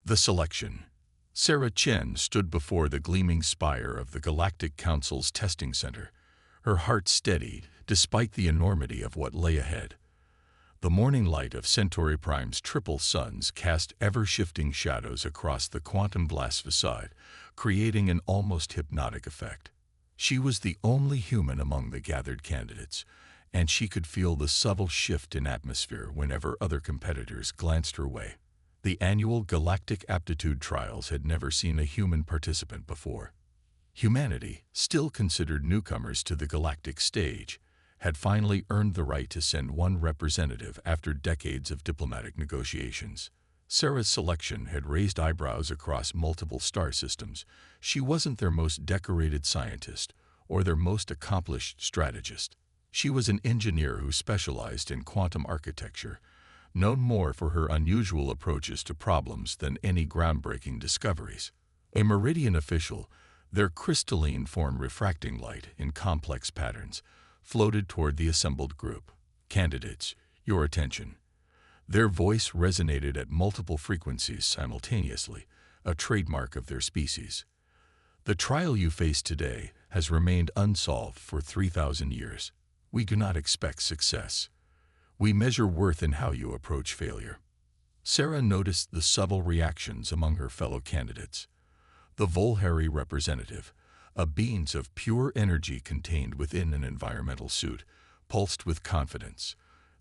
The selection. Sarah Chen stood before the gleaming spire of the Galactic Council's testing center, her heart steady despite the enormity of what lay ahead. The morning light of Centauri Prime's triple suns cast ever-shifting shadows across the quantum blast facade, creating an almost hypnotic effect. She was the only human among the gathered candidates, and she could feel the subtle shift in atmosphere whenever other competitors glanced her way. The annual Galactic Aptitude Trials had never seen a human participant before. Humanity, still considered newcomers to the galactic stage, had finally earned the right to send one representative after decades of diplomatic negotiations. Sarah's selection had raised eyebrows across multiple star systems. She wasn't their most decorated scientist or their most accomplished strategist. She was an engineer who specialized in quantum architecture, known more for her unusual approaches to problems than any groundbreaking discoveries. A Meridian official, their crystalline form refracting light in complex patterns, floated toward the assembled group. Candidates, your attention. Their voice resonated at multiple frequencies simultaneously, a trademark of their species. The trial you face today has remained unsolved for 3,000 years. We do not expect success. We measure worth in how you approach failure. Sarah noticed the subtle reactions among her fellow candidates. The Volheri representative, a being of pure energy contained within an environmental suit, pulsed with confidence.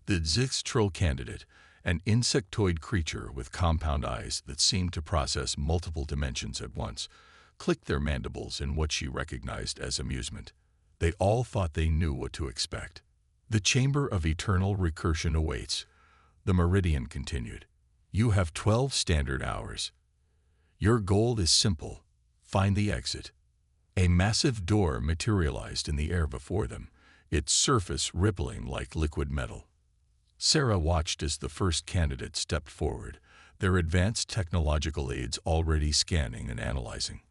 The Zix-Troll candidate, an insectoid creature with compound eyes that seemed to process multiple dimensions at once, clicked their mandibles in what she recognized as amusement. They all thought they knew what to expect. The chamber of eternal recursion awaits. The Meridian continued. You have 12 standard hours. Your goal is simple. Find the exit. A massive door materialized in the air before them, its surface rippling like liquid metal. Sarah watched as the first candidate stepped forward, their advanced technological aids already scanning and analyzing.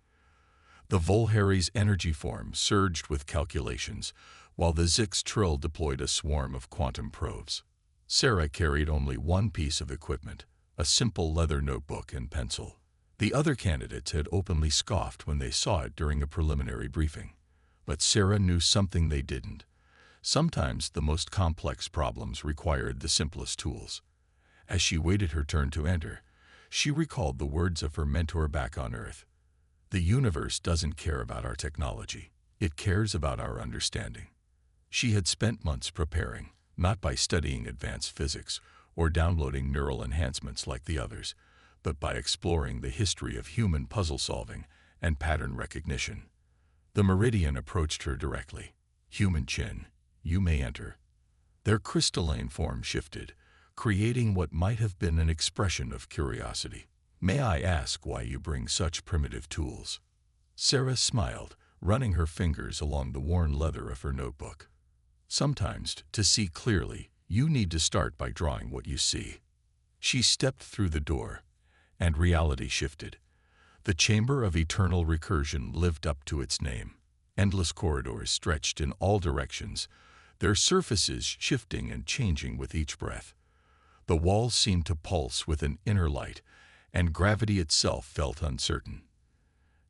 The Volheri's energy form surged with calculations, while the Zix-Trill deployed a swarm of quantum probes. Sarah carried only one piece of equipment, a simple leather notebook and pencil. The other candidates had openly scoffed when they saw it during a preliminary briefing. But Sarah knew something they didn't. Sometimes the most complex problems required the simplest tools. As she waited her turn to enter, she recalled the words of her mentor back on Earth. The universe doesn't care about our technology. It cares about our understanding. She had spent months preparing, not by studying advanced physics or downloading neural enhancements like the others, but by exploring the history of human puzzle solving and pattern recognition. The Meridian approached her directly. Human Chin, you may enter. Their crystalline form shifted, creating what might have been an expression of curiosity. May I ask why you bring such primitive tools? Sarah smiled, running her fingers along the worn leather of her notebook. Sometimes, to see clearly, you need to start by drawing what you see. She stepped through the door, and reality shifted. The chamber of eternal recursion lived up to its name. Endless corridors stretched in all directions, their surfaces shifting and changing with each breath. The walls seemed to pulse with an inner light, and gravity itself felt uncertain.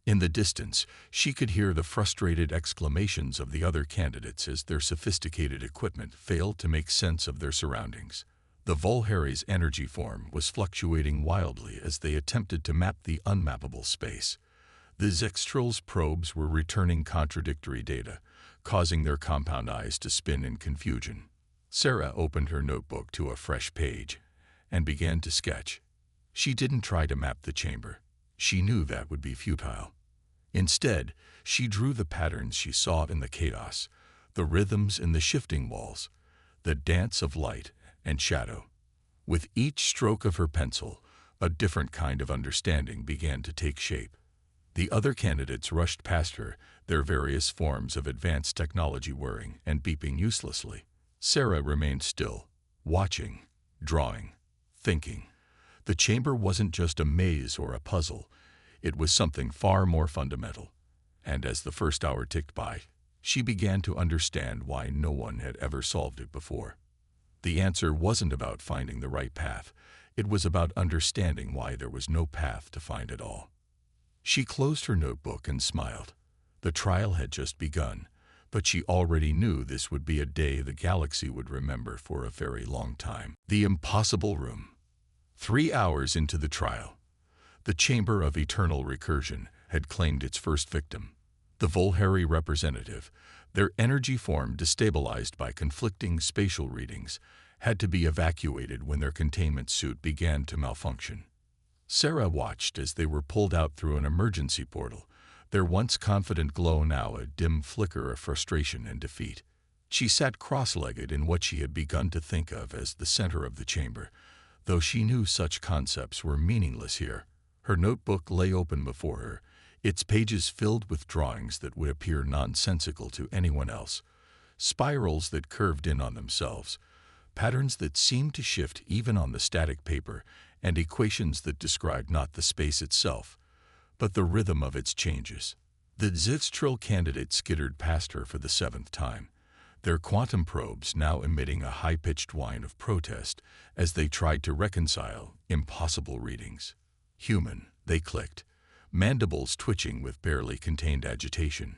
In the distance, she could hear the frustrated exclamations of the other candidates as their sophisticated equipment failed to make sense of their surroundings. The Volheri's energy form was fluctuating wildly as they attempted to map the unmappable space. The Zix-Troll's probes were returning contradictory data, causing their compound eyes to spin in confusion. Sarah opened her notebook to a fresh page and began to sketch. She didn't try to map the chamber. She knew that would be futile. Instead, she drew the patterns she saw in the chaos, the rhythms in the shifting walls, the dance of light and shadow. With each stroke of her pencil, a different kind of understanding began to take shape. The other candidates rushed past her, their various forms of advanced technology whirring and beeping uselessly. Sarah remained still, watching, drawing, thinking. The chamber wasn't just a maze or a puzzle. It was something far more fundamental. And as the first hour ticked by, she began to understand why no one had ever solved it before. The answer wasn't about finding the right path. It was about understanding why there was no path to find it all. She closed her notebook and smiled. The trial had just begun, but she already knew this would be a day the galaxy would remember for a very long time. The impossible room. 3 hours into the trial, the chamber of eternal recursion had claimed its first victim. The Volheri representative, their energy form destabilized by conflicting spatial readings, had to be evacuated when their containment suit began to malfunction. Sarah watched as they were pulled out through an emergency portal, their once confident glow now a dim flicker of frustration and defeat. She sat cross-legged in what she had begun to think of as the center of the chamber, though she knew such concepts were meaningless here. Her notebook lay open before her, its pages filled with drawings that would appear nonsensical to anyone else, spirals that curved in on themselves, patterns that seemed to shift even on the static paper, and equations that described not the space itself, but the rhythm of its changes. The Zivstril candidate skittered past her for the 7th time, their quantum probes now emitting a high-pitched whine of protest as they tried to reconcile impossible readings. Human, they clicked, mandibles twitching with barely contained agitation.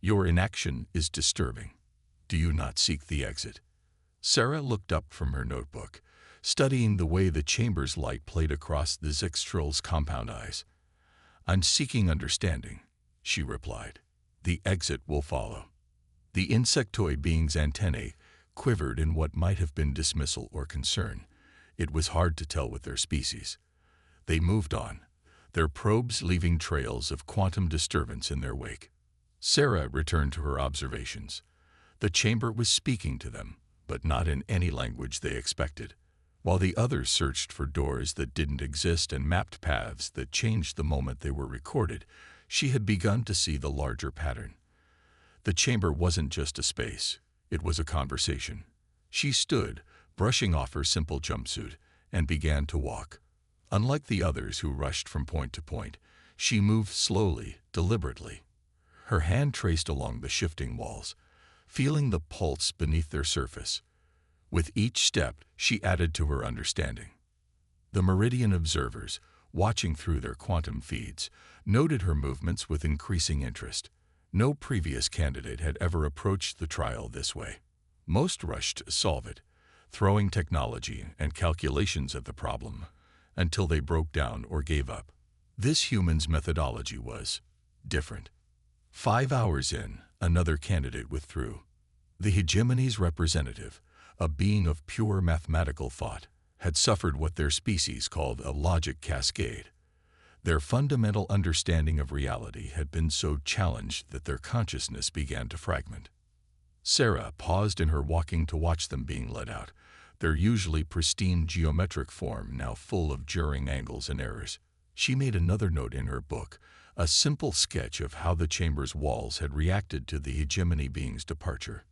Your inaction is disturbing. Do you not seek the exit? Sarah looked up from her notebook, studying the way the chamber's light played across the Zivstril's compound eyes. I'm seeking understanding, she replied. The exit will follow. The insectoid being's antennae quivered in what might have been dismissal or concern. It was hard to tell with their species. They moved on, their probes leaving trails of quantum disturbance in their wake. Sarah returned to her observations. The chamber was speaking to them, but not in any language they expected. While the others searched for doors that didn't exist and mapped paths that changed the moment they were recorded, she had begun to see the larger pattern. The chamber wasn't just a space, it was a conversation. She stood, brushing off her simple jumpsuit, and began to walk. Unlike the others who rushed from point to point, she moved slowly, deliberately. Her hand traced along the shifting walls, feeling the pulse beneath their surface. With each step, she added to her understanding. The Meridian observers, watching through their quantum feeds, noted her movements with increasing interest. No previous candidate had ever approached the trial this way. Most rushed to solve it, throwing technology and calculations at the problem until they broke down or gave up. This human's methodology was different. 5 hours in, another candidate withdrew. The hegemony's representative, a being of pure mathematical thought, had suffered what their species called a logic cascade. Their fundamental understanding of reality had been so challenged that their consciousness began to fragment. Sarah paused in her walking to watch them being led out, their usually pristine geometric form now full of jarring angles and errors. She made another note in her book, a simple sketch of how the chamber's walls had reacted to the hegemony being's departure.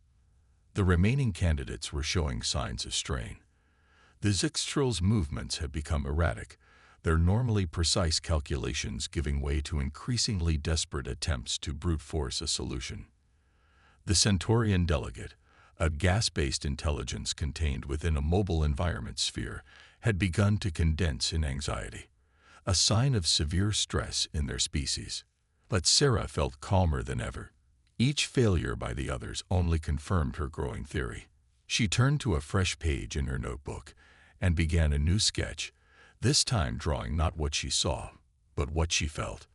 The remaining candidates were showing signs of strain. The Zivstril's movements had become erratic, their normally precise calculations giving way to increasingly desperate attempts to brute force a solution. The Centaurian delegate, a gas-based intelligence contained within a mobile environment sphere, had begun to condense in anxiety, a sign of severe stress in their species. But Sarah felt calmer than ever. Each failure by the others only confirmed her growing theory. She turned to a fresh page in her notebook and began a new sketch, this time drawing not what she saw, but what she felt.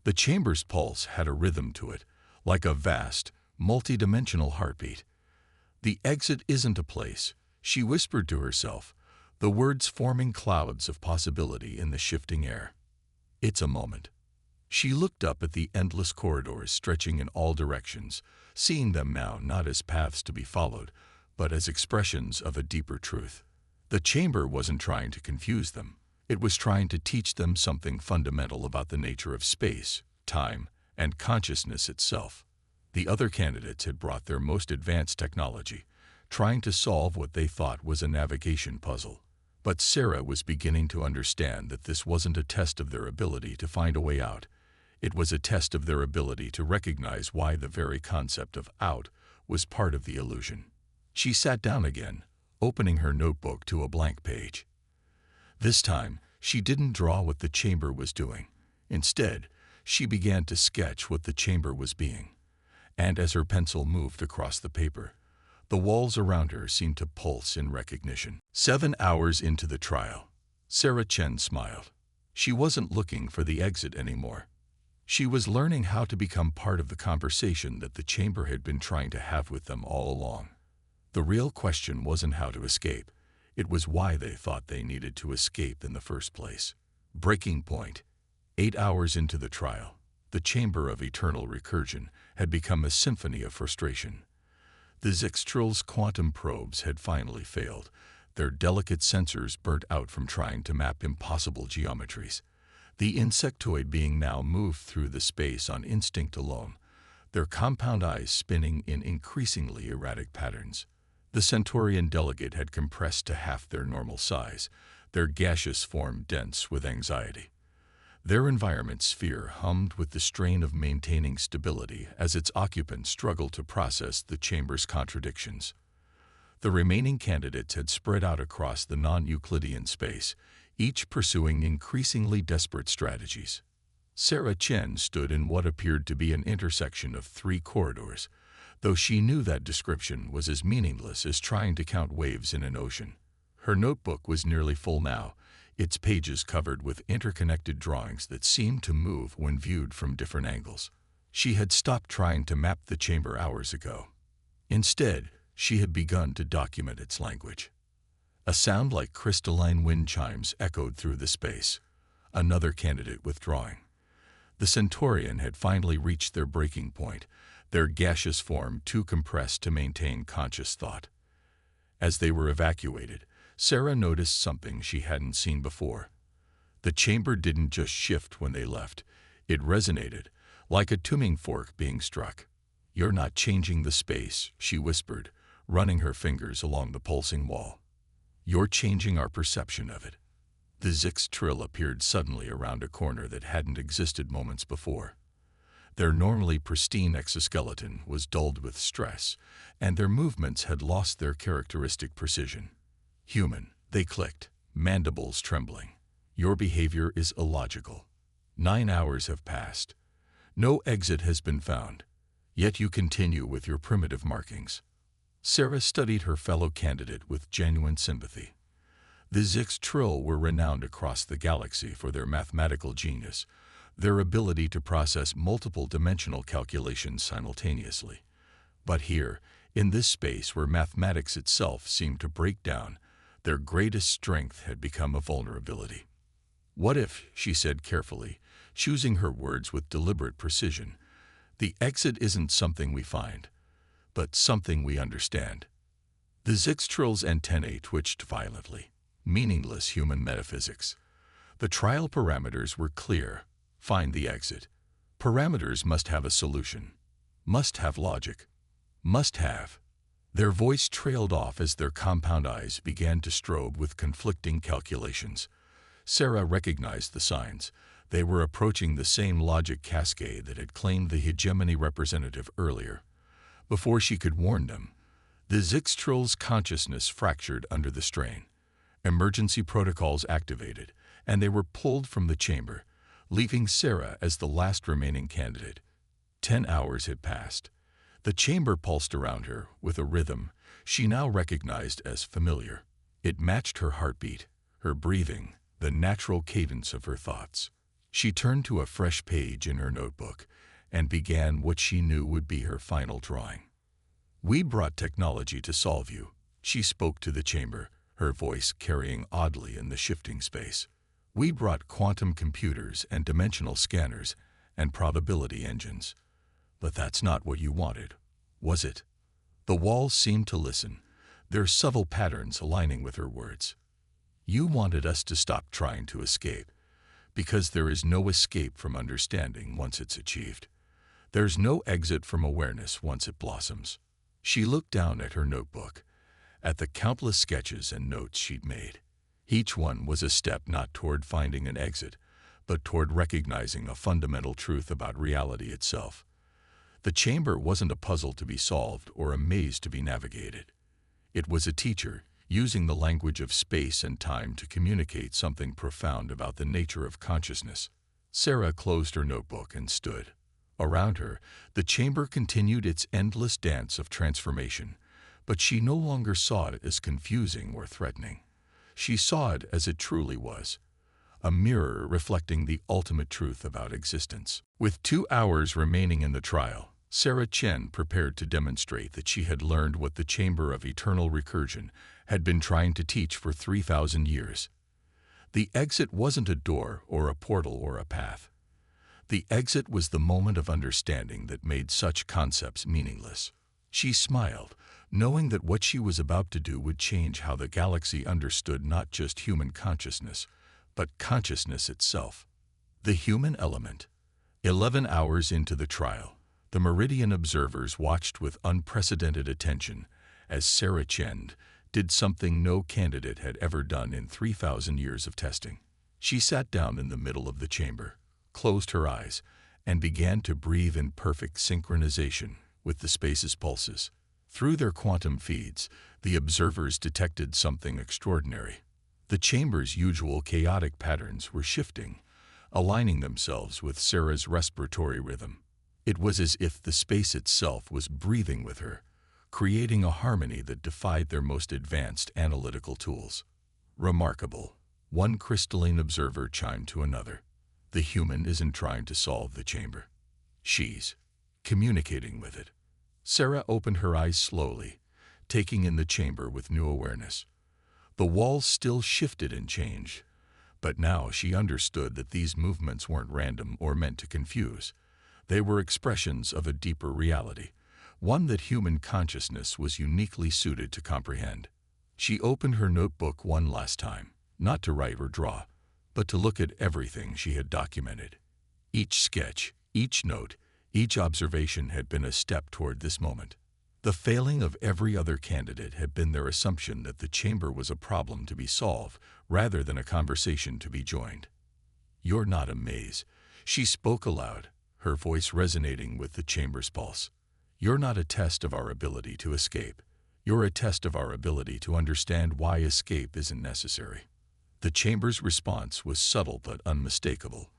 The chamber's pulse had a rhythm to it, like a vast, multidimensional heartbeat. The exit isn't a place, she whispered to herself, the words forming clouds of possibility in the shifting air. It's a moment. She looked up at the endless corridors stretching in all directions, seeing them now not as paths to be followed, but as expressions of a deeper truth. The chamber wasn't trying to confuse them. It was trying to teach them something fundamental about the nature of space, time, and consciousness itself. The other candidates had brought their most advanced technology, trying to solve what they thought was a navigation puzzle. But Sarah was beginning to understand that this wasn't a test of their ability to find a way out. It was a test of their ability to recognize why the very concept of out was part of the illusion. She sat down again, opening her notebook to a blank page. This time, she didn't draw what the chamber was doing. Instead, she began to sketch what the chamber was being. And as her pencil moved across the paper, the walls around her seemed to pulse in recognition. 7 hours into the trial, Sarah Chen smiled. She wasn't looking for the exit anymore. She was learning how to become part of the conversation that the chamber had been trying to have with them all along. The real question wasn't how to escape. It was why they thought they needed to escape in the first place. Breaking point. 8 hours into the trial, the chamber of eternal recursion had become a symphony of frustration. The Zixtril's quantum probes had finally failed, their delicate sensors burnt out from trying to map impossible geometries. The insectoid being now moved through the space on instinct alone, their compound eyes spinning in increasingly erratic patterns. The Centaurian delegate had compressed to half their normal size, their gaseous form dense with anxiety. Their environment sphere hummed with the strain of maintaining stability as its occupants struggled to process the chamber's contradictions. The remaining candidates had spread out across the non-Euclidean space, each pursuing increasingly desperate strategies. Sarah Chen stood in what appeared to be an intersection of 3 corridors, though she knew that description was as meaningless as trying to count waves in an ocean. Her notebook was nearly full now, its pages covered with interconnected drawings that seemed to move when viewed from different angles. She had stopped trying to map the chamber hours ago. Instead, she had begun to document its language. A sound like crystalline wind chimes echoed through the space. Another candidate withdrawing. The Centaurian had finally reached their breaking point, their gaseous form too compressed to maintain conscious thought. As they were evacuated, Sarah noticed something she hadn't seen before. The chamber didn't just shift when they left. It resonated, like a tuning fork being struck. "You're not changing the space," she whispered, running her fingers along the pulsing wall. "You're changing our perception of it." The Zixtrill appeared suddenly around a corner that hadn't existed moments before. Their normally pristine exoskeleton was dulled with stress, and their movements had lost their characteristic precision. "Human," they clicked, mandibles trembling. "Your behavior is illogical. 9 hours have passed. No exit has been found, yet you continue with your primitive markings." Sarah studied her fellow candidate with genuine sympathy. The Zixtrill were renowned across the galaxy for their mathematical genius, their ability to process multiple dimensional calculations simultaneously. But here, in this space where mathematics itself seemed to break down, their greatest strength had become a vulnerability. "What if," she said carefully, choosing her words with deliberate precision, "the exit isn't something we find, but something we understand?" The Zixtrill's antennae twitched violently. Meaningless human metaphysics. The trial parameters were clear. Find the exit. Parameters must have a solution. Must have logic. Must have. Their voice trailed off as their compound eyes began to strobe with conflicting calculations. Sarah recognized the signs. They were approaching the same logic cascade that had claimed the hegemony representative earlier. Before she could warn them, the Zixtrill's consciousness fractured under the strain. Emergency protocols activated, and they were pulled from the chamber, leaving Sarah as the last remaining candidate. 10 hours had passed. The chamber pulsed around her with a rhythm she now recognized as familiar. It matched her heartbeat, her breathing, the natural cadence of her thoughts. She turned to a fresh page in her notebook and began what she knew would be her final drawing. "We brought technology to solve you," she spoke to the chamber, her voice carrying oddly in the shifting space. "We brought quantum computers and dimensional scanners and probability engines. But that's not what you wanted, was it?" The walls seemed to listen, their subtle patterns aligning with her words. "You wanted us to stop trying to escape, because there is no escape from understanding once it's achieved. There's no exit from awareness once it blossoms." She looked down at her notebook, at the countless sketches and notes she'd made. Each one was a step not toward finding an exit, but toward recognizing a fundamental truth about reality itself. The chamber wasn't a puzzle to be solved or a maze to be navigated. It was a teacher, using the language of space and time to communicate something profound about the nature of consciousness. Sarah closed her notebook and stood. Around her, the chamber continued its endless dance of transformation, but she no longer saw it as confusing or threatening. She saw it as it truly was, a mirror reflecting the ultimate truth about existence. With 2 hours remaining in the trial, Sarah Chen prepared to demonstrate that she had learned what the Chamber of Eternal Recursion had been trying to teach for 3,000 years. The exit wasn't a door or a portal or a path. The exit was the moment of understanding that made such concepts meaningless. She smiled, knowing that what she was about to do would change how the galaxy understood not just human consciousness, but consciousness itself. The human element. 11 hours into the trial, the Meridian observers watched with unprecedented attention as Sarah Chen did something no candidate had ever done in 3,000 years of testing. She sat down in the middle of the chamber, closed her eyes, and began to breathe in perfect synchronization with the space's pulses. Through their quantum feeds, the observers detected something extraordinary. The chamber's usual chaotic patterns were shifting, aligning themselves with Sarah's respiratory rhythm. It was as if the space itself was breathing with her, creating a harmony that defied their most advanced analytical tools. Remarkable, one crystalline observer chimed to another. The human isn't trying to solve the chamber. She's communicating with it. Sarah opened her eyes slowly, taking in the chamber with new awareness. The walls still shifted and changed, but now she understood that these movements weren't random or meant to confuse. They were expressions of a deeper reality, one that human consciousness was uniquely suited to comprehend. She opened her notebook one last time, not to write or draw, but to look at everything she had documented. Each sketch, each note, each observation had been a step toward this moment. The failing of every other candidate had been their assumption that the chamber was a problem to be solved rather than a conversation to be joined. "You're not a maze," she spoke aloud, her voice resonating with the chamber's pulse. "You're not a test of our ability to escape. You're a test of our ability to understand why escape isn't necessary." The chamber's response was subtle but unmistakable.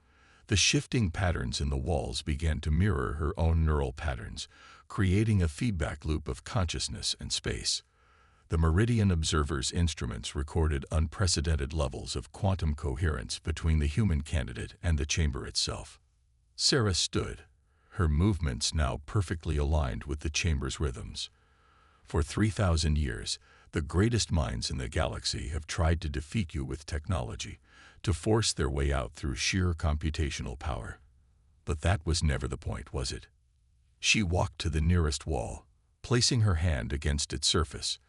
The shifting patterns in the walls began to mirror her own neural patterns, creating a feedback loop of consciousness and space. The Meridian observers' instruments recorded unprecedented levels of quantum coherence between the human candidate and the chamber itself. Sarah stood, her movements now perfectly aligned with the chamber's rhythms. For 3,000 years, the greatest minds in the galaxy have tried to defeat you with technology, to force their way out through sheer computational power. But that was never the point, was it? She walked to the nearest wall, placing her hand against its surface.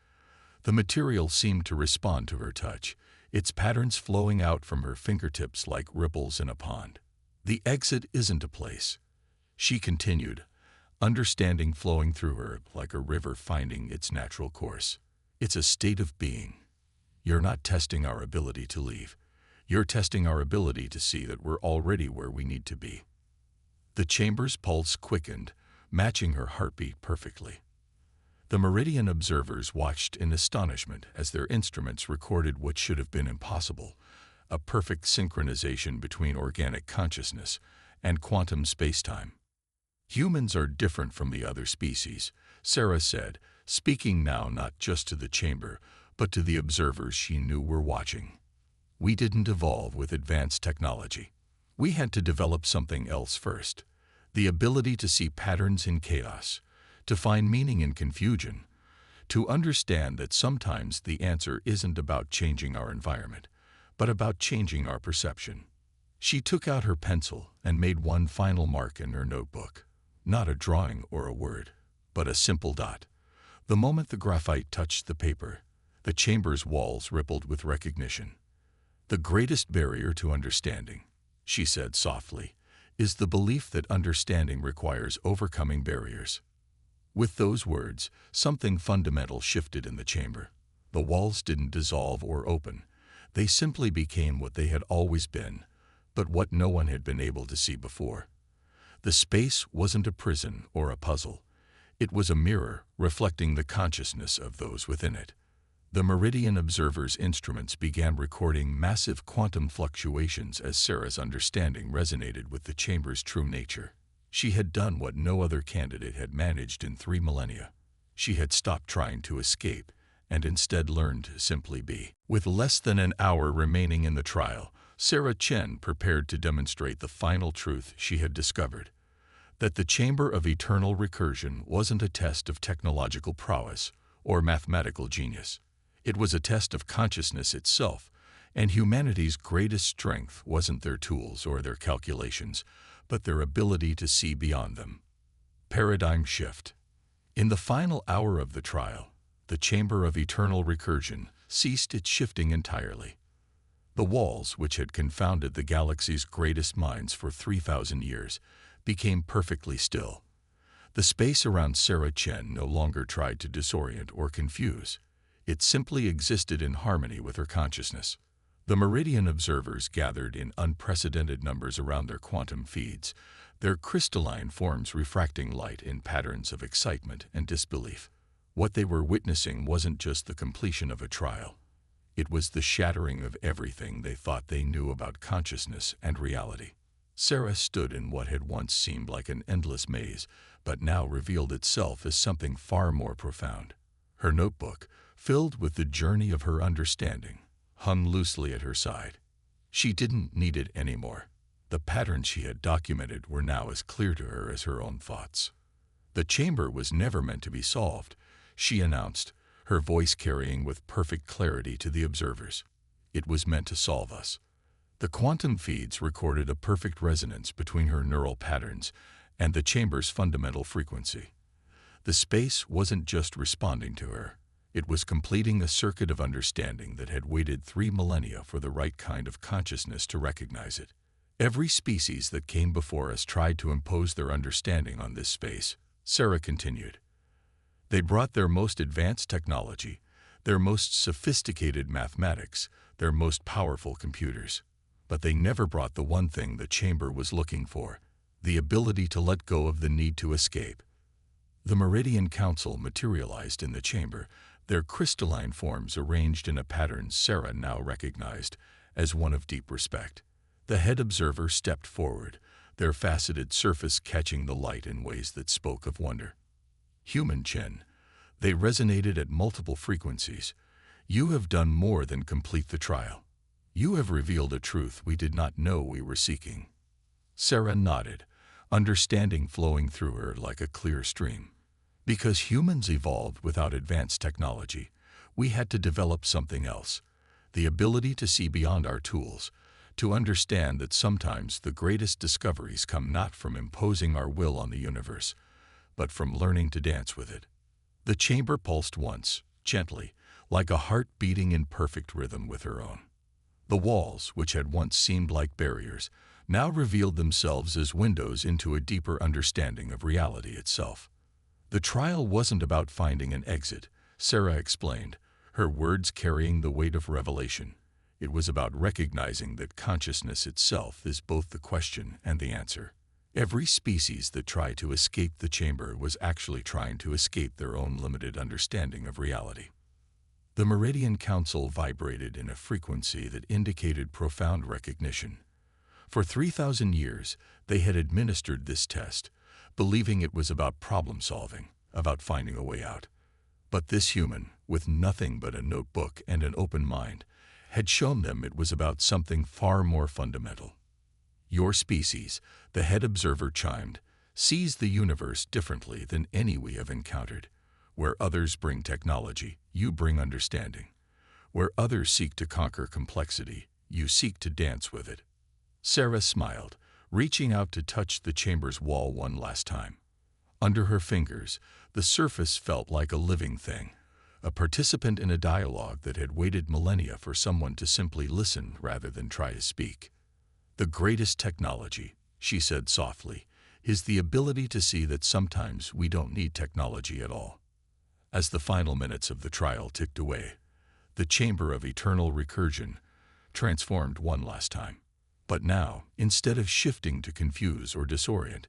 The material seemed to respond to her touch, its patterns flowing out from her fingertips like ripples in a pond. "The exit isn't a place," she continued, understanding flowing through her like a river finding its natural course. "It's a state of being. You're not testing our ability to leave. You're testing our ability to see that we're already where we need to be." The chamber's pulse quickened, matching her heartbeat perfectly. The Meridian observers watched in astonishment as their instruments recorded what should have been impossible, a perfect synchronization between organic consciousness and quantum spacetime. "Humans are different from the other species," Sarah said, speaking now not just to the chamber, but to the observers she knew were watching. "We didn't evolve with advanced technology. We had to develop something else first, the ability to see patterns in chaos, to find meaning in confusion, to understand that sometimes the answer isn't about changing our environment, but about changing our perception." She took out her pencil and made one final mark in her notebook. Not a drawing or a word, but a simple dot. The moment the graphite touched the paper, the chamber's walls rippled with recognition. "The greatest barrier to understanding," she said softly, "is the belief that understanding requires overcoming barriers." With those words, something fundamental shifted in the chamber. The walls didn't dissolve or open. They simply became what they had always been, but what no one had been able to see before. The space wasn't a prison or a puzzle. It was a mirror reflecting the consciousness of those within it. The Meridian Observer's instruments began recording massive quantum fluctuations as Sarah's understanding resonated with the chamber's true nature. She had done what no other candidate had managed in 3 millennia. She had stopped trying to escape and instead learned to simply be. With less than an hour remaining in the trial, Sarah Chen prepared to demonstrate the final truth she had discovered: that the Chamber of Eternal Recursion wasn't a test of technological prowess or mathematical genius. It was a test of consciousness itself, and humanity's greatest strength wasn't their tools or their calculations, but their ability to see beyond them. Paradigm shift. In the final hour of the trial, the Chamber of Eternal Recursion ceased its shifting entirely. The walls, which had confounded the galaxy's greatest minds for 3,000 years, became perfectly still. The space around Sarah Chen no longer tried to disorient or confuse. It simply existed in harmony with her consciousness. The Meridian Observers gathered in unprecedented numbers around their quantum feeds, their crystalline forms refracting light in patterns of excitement and disbelief. What they were witnessing wasn't just the completion of a trial. It was the shattering of everything they thought they knew about consciousness and reality. Sarah stood in what had once seemed like an endless maze, but now revealed itself as something far more profound. Her notebook, filled with the journey of her understanding, hung loosely at her side. She didn't need it anymore. The patterns she had documented were now as clear to her as her own thoughts. The chamber was never meant to be solved, she announced, her voice carrying with perfect clarity to the observers. It was meant to solve us. The quantum feeds recorded a perfect resonance between her neural patterns and the chamber's fundamental frequency. The space wasn't just responding to her. It was completing a circuit of understanding that had waited 3 millennia for the right kind of consciousness to recognize it. Every species that came before us tried to impose their understanding on this space, Sarah continued. They brought their most advanced technology, their most sophisticated mathematics, their most powerful computers. But they never brought the one thing the chamber was looking for: the ability to let go of the need to escape. The Meridian Council materialized in the chamber, their crystalline forms arranged in a pattern Sarah now recognized as one of deep respect. The head observer stepped forward, their faceted surface catching the light in ways that spoke of wonder. Human Chen, they resonated at multiple frequencies. You have done more than complete the trial. You have revealed a truth we did not know we were seeking. Sarah nodded, understanding flowing through her like a clear stream. Because humans evolved without advanced technology, we had to develop something else: the ability to see beyond our tools, to understand that sometimes the greatest discoveries come not from imposing our will on the universe, but from learning to dance with it. The chamber pulsed once, gently, like a heart beating in perfect rhythm with her own. The walls, which had once seemed like barriers, now revealed themselves as windows into a deeper understanding of reality itself. The trial wasn't about finding an exit, Sarah explained, her words carrying the weight of revelation. It was about recognizing that consciousness itself is both the question and the answer. Every species that tried to escape the chamber was actually trying to escape their own limited understanding of reality. The Meridian Council vibrated in a frequency that indicated profound recognition. For 3,000 years, they had administered this test, believing it was about problem-solving, about finding a way out. But this human, with nothing but a notebook and an open mind, had shown them it was about something far more fundamental. Your species, the head observer chimed, sees the universe differently than any we have encountered. Where others bring technology, you bring understanding. Where others seek to conquer complexity, you seek to dance with it. Sarah smiled, reaching out to touch the chamber's wall one last time. Under her fingers, the surface felt like a living thing, a participant in a dialogue that had waited millennia for someone to simply listen rather than try to speak. The greatest technology, she said softly, is the ability to see that sometimes we don't need technology at all. As the final minutes of the trial ticked away, the Chamber of Eternal Recursion transformed one last time. But now, instead of shifting to confuse or disorient,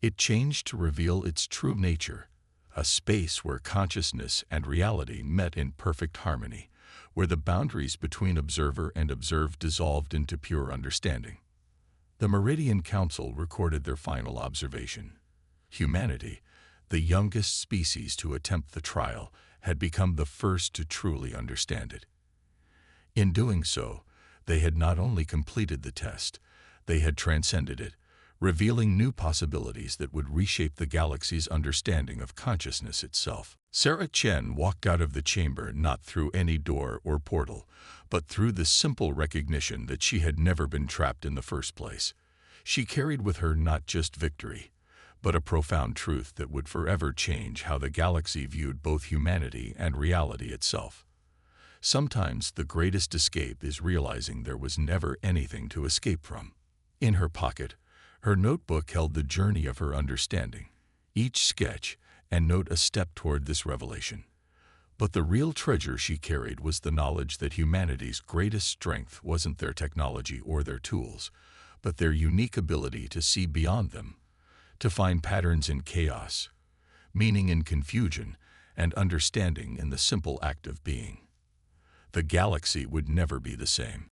it changed to reveal its true nature, a space where consciousness and reality met in perfect harmony, where the boundaries between observer and observed dissolved into pure understanding. The Meridian Council recorded their final observation. Humanity, the youngest species to attempt the trial, had become the first to truly understand it. In doing so, they had not only completed the test, they had transcended it, revealing new possibilities that would reshape the galaxy's understanding of consciousness itself. Sarah Chen walked out of the chamber not through any door or portal, but through the simple recognition that she had never been trapped in the first place. She carried with her not just victory, but a profound truth that would forever change how the galaxy viewed both humanity and reality itself. Sometimes the greatest escape is realizing there was never anything to escape from. In her pocket, her notebook held the journey of her understanding, each sketch and note a step toward this revelation. But the real treasure she carried was the knowledge that humanity's greatest strength wasn't their technology or their tools, but their unique ability to see beyond them, to find patterns in chaos, meaning in confusion, and understanding in the simple act of being. The galaxy would never be the same.